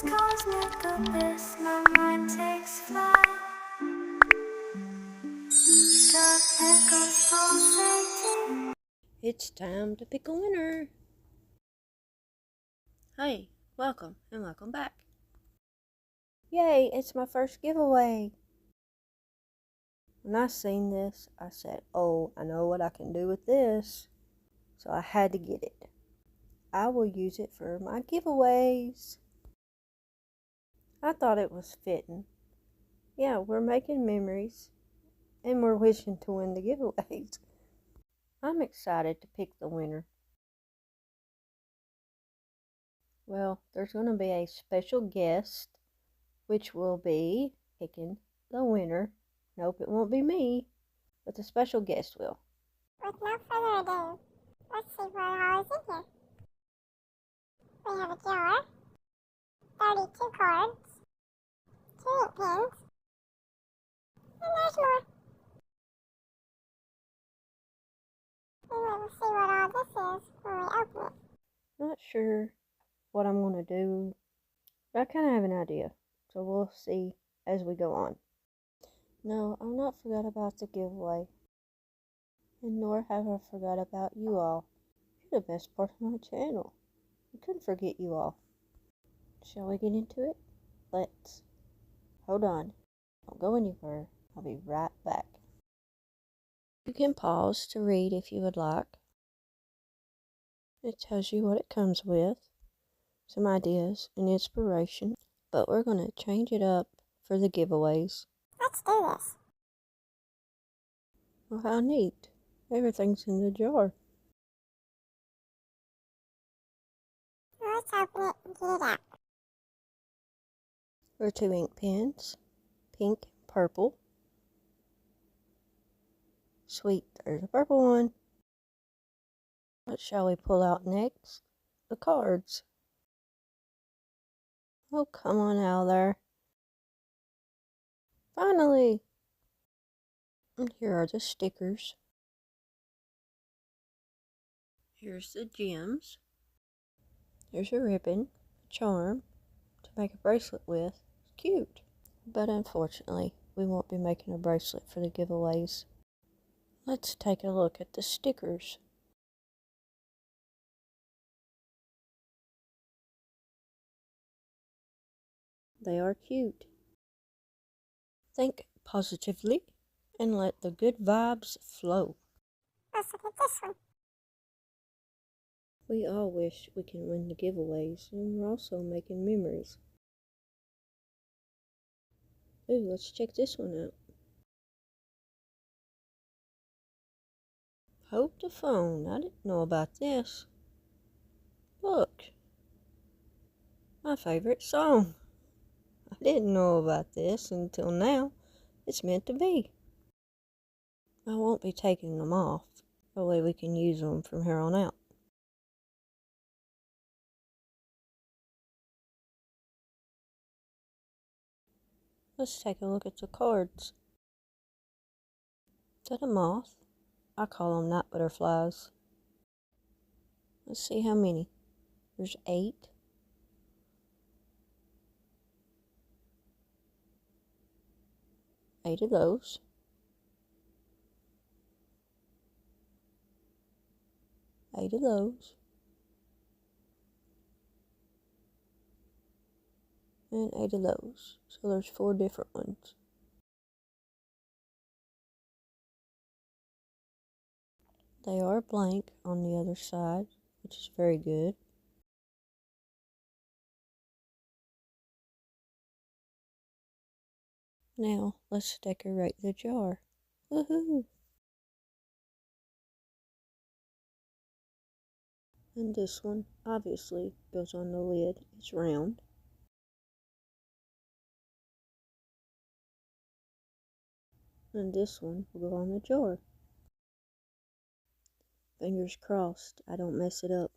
This cosmic abyss, my mind takes flight. Dark echoes pulsating. It's time to pick a winner. Hey, welcome and welcome back. Yay, it's my first giveaway. When I seen this, I said, oh, I know what I can do with this. So I had to get it. I will use it for my giveaways. I thought it was fitting. Yeah, we're making memories and we're wishing to win the giveaways. I'm excited to pick the winner. Well, there's going to be a special guest, which will be picking the winner. Nope, it won't be me, but the special guest will. With no further ado, let's see what all is in here. We have a jar, 32 cards, 2 ink pens, and there's more. We will see what all this is when we open it. Not sure what I'm going to do, but I kind of have an idea, so we'll see as we go on. No, I've not forgot about the giveaway, and nor have I forgot about you all. You're the best part of my channel. I couldn't forget you all. Shall we get into it? Let's. Hold on. Don't go anywhere. I'll be right back. You can pause to read if you would like. It tells you what it comes with, some ideas and inspiration, but we're going to change it up for the giveaways. Let's do this. Well, how neat. Everything's in the jar. Let's open it and get it out. There are 2 ink pens, pink and purple. Sweet, there's a purple one. What shall we pull out next? The cards. Oh, come on out of there. Finally! And here are the stickers. Here's the gems. There's a ribbon, a charm to make a bracelet with. It's cute. But unfortunately, we won't be making a bracelet for the giveaways. Let's take a look at the stickers. They are cute. Think positively and let the good vibes flow. Let's look at this one. We all wish we can win the giveaways, and we're also making memories. Ooh, let's check this one out. Hold the phone. I didn't know about this. Look. My favorite song. I didn't know about this until now. It's meant to be. I won't be taking them off. That way we can use them from here on out. Let's take a look at the cards. Is that a moth? I call them night butterflies. Let's see how many. There's 8. Eight of those. Eight of those. And 8 of those. So there's 4 different ones. They are blank on the other side, which is very good. Now, let's decorate the jar. Woohoo! And this one, obviously, goes on the lid. It's round. And this one will go on the jar. Fingers crossed I don't mess it up.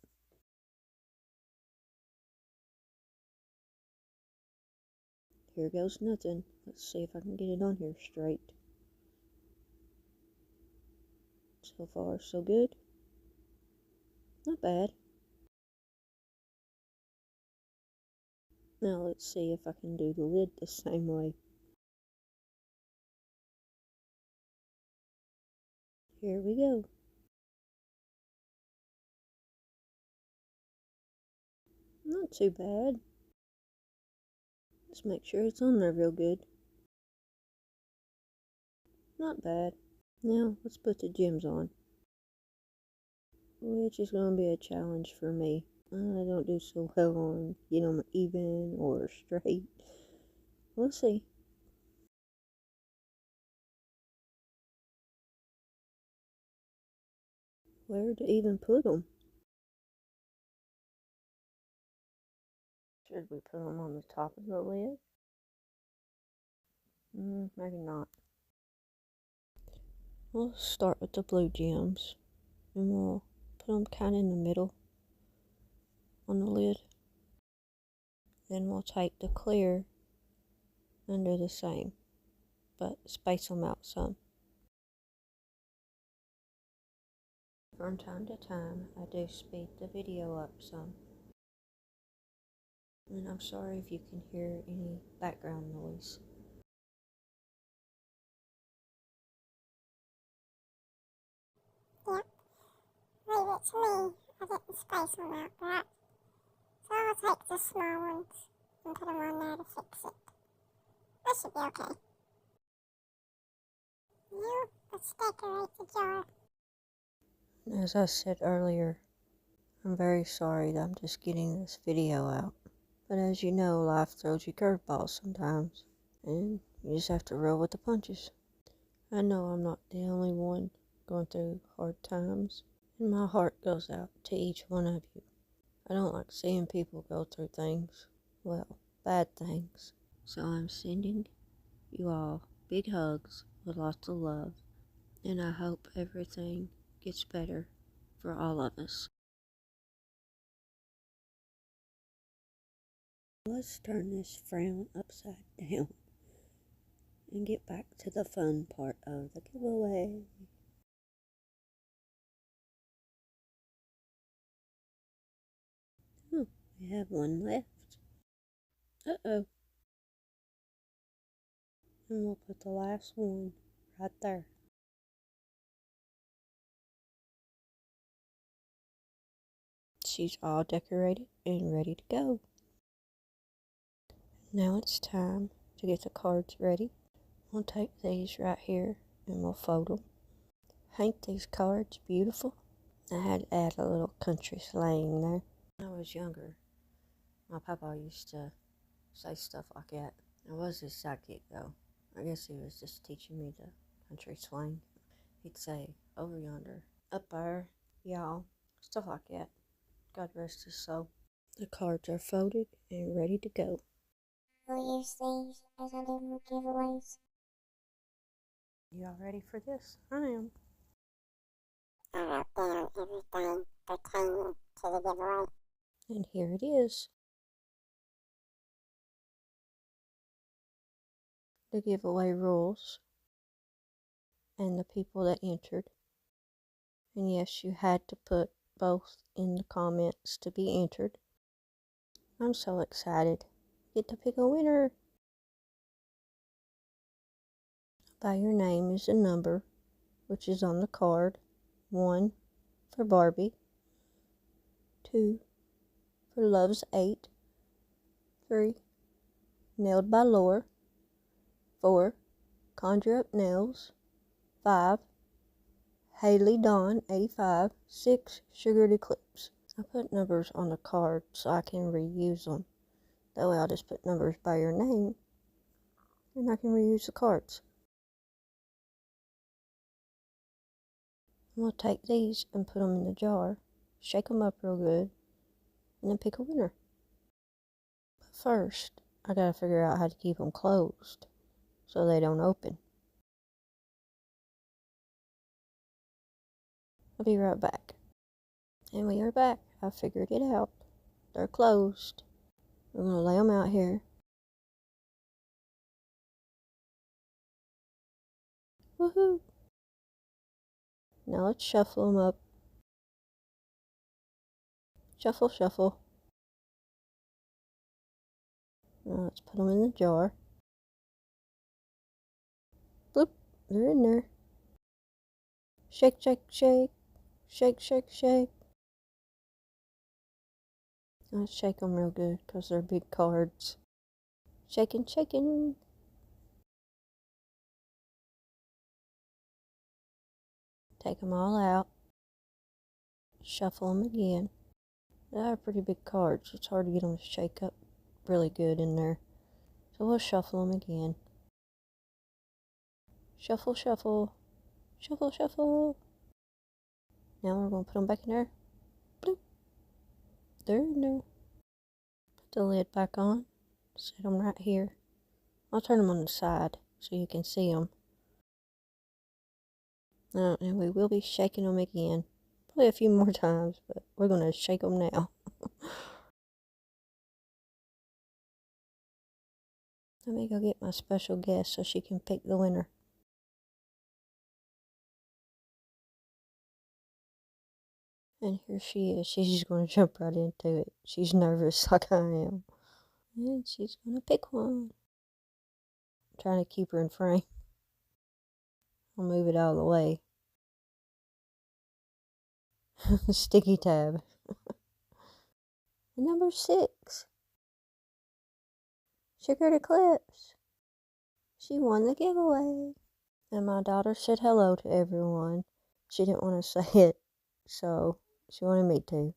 Here goes nothing. Let's see if I can get it on here straight. So far, so good. Not bad. Now let's see if I can do the lid the same way. Here we go. Not too bad. Just make sure it's on there real good. Not bad. Now let's put the gems on, which is going to be a challenge for me. I don't do so well on getting them even or straight. We'll see. Where to even put them? Should we put them on the top of the lid? Maybe not. We'll start with the blue gems, and we'll put them kind of in the middle on the lid. Then we'll take the clear and do the same, but space them out some. From time to time, I do speed the video up some. And I'm sorry if you can hear any background noise. Yep. Leave it to me. I didn't space them out right. So I'll take the small ones and put them on there to fix it. That should be okay. Now, let's decorate the jar. As I said earlier, I'm very sorry that I'm just getting this video out. But as you know, life throws you curveballs sometimes, and you just have to roll with the punches. I know I'm not the only one going through hard times, and my heart goes out to each one of you. I don't like seeing people go through things, well, bad things. So I'm sending you all big hugs with lots of love, and I hope everything gets better for all of us. Let's turn this frown upside down and get back to the fun part of the giveaway. Oh, we have one left. Uh-oh. And we'll put the last one right there. She's all decorated and ready to go. Now it's time to get the cards ready. We'll take these right here and we'll fold them. Ain't these cards beautiful? I had to add a little country slang there. When I was younger, my papa used to say stuff like that. I was his sidekick though. I guess he was just teaching me the country slang. He'd say, over yonder, up there, y'all, stuff like that. God rest his soul. The cards are folded and ready to go. I'll use these as I do my giveaways. Y'all ready for this? I am. I wrote down everything pertaining to the giveaway. And here it is. The giveaway rules and the people that entered. And yes, you had to put both in the comments to be entered. I'm so excited. Get to pick a winner. By your name is a number, which is on the card. 1 for Barbie. 2 for Love's 8. 3 Nailed by Lore. 4 Conjure Up Nails. 5 Haley Dawn 85. 6 Sugared Eclipse. I put numbers on the card so I can reuse them. That way I'll just put numbers by your name and I can reuse the cards. We'll take these and put them in the jar, shake them up real good, and then pick a winner. But first, I gotta figure out how to keep them closed so they don't open. I'll be right back. And we are back. I figured it out. They're closed. We're gonna lay them out here. Woohoo! Now let's shuffle them up. Shuffle, shuffle. Now let's put them in the jar. Bloop, they're in there. Shake, shake, shake. Shake, shake, shake. Let's shake them real good because they're big cards. Shaking, shaking. Take them all out. Shuffle them again. They are pretty big cards. It's hard to get them to shake up really good in there. So we'll shuffle them again. Shuffle, shuffle. Shuffle, shuffle. Now we're going to put them back in there. Bloop. They're in there. Put the lid back on. Set them right here. I'll turn them on the side so you can see them. And we will be shaking them again. Probably a few more times, but we're going to shake them now. Let me go get my special guest so she can pick the winner. And here she is. She's just going to jump right into it. She's nervous like I am. And she's going to pick one. I'm trying to keep her in frame. I'll move it out of the way. Sticky tab. And number 6. Sugar Eclipse. She won the giveaway. And my daughter said hello to everyone. She didn't want to say it, so she wanted me to.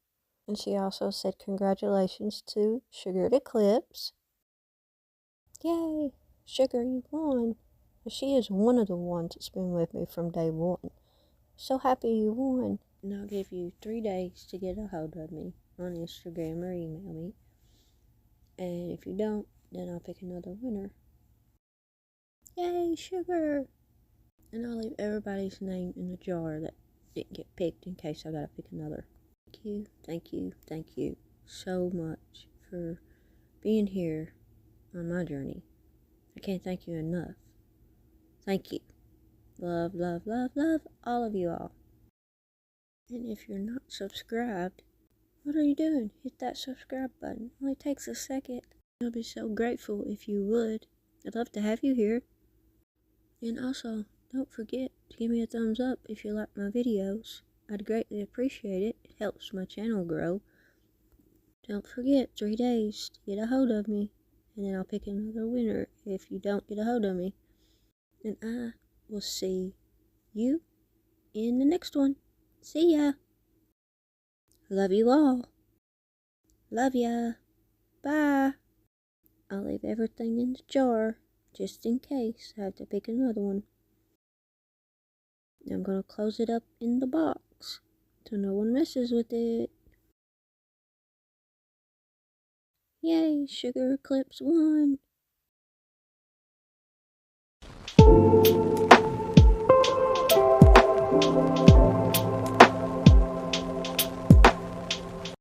And she also said congratulations to Sugar Eclipse. Yay! Sugar, you won. She is one of the ones that's been with me from day one. So happy you won. And I'll give you 3 days to get a hold of me on Instagram or email me. And if you don't, then I'll pick another winner. Yay, Sugar! And I'll leave everybody's name in the jar that didn't get picked in case I gotta pick another. Thank you, thank you, thank you so much for being here on my journey. I can't thank you enough. Thank you. Love, love, love, love all of you all. And if you're not subscribed, what are you doing? Hit that subscribe button. It only takes a second. I'll be so grateful if you would. I'd love to have you here. And also, don't forget to give me a thumbs up if you like my videos. I'd greatly appreciate it. It helps my channel grow. Don't forget 3 days to get a hold of me. And then I'll pick another winner if you don't get a hold of me. And I will see you in the next one. See ya. Love you all. Love ya. Bye. I'll leave everything in the jar just in case I have to pick another one. I'm going to close it up in the box so no one messes with it. Yay, Sugar Eclipse won.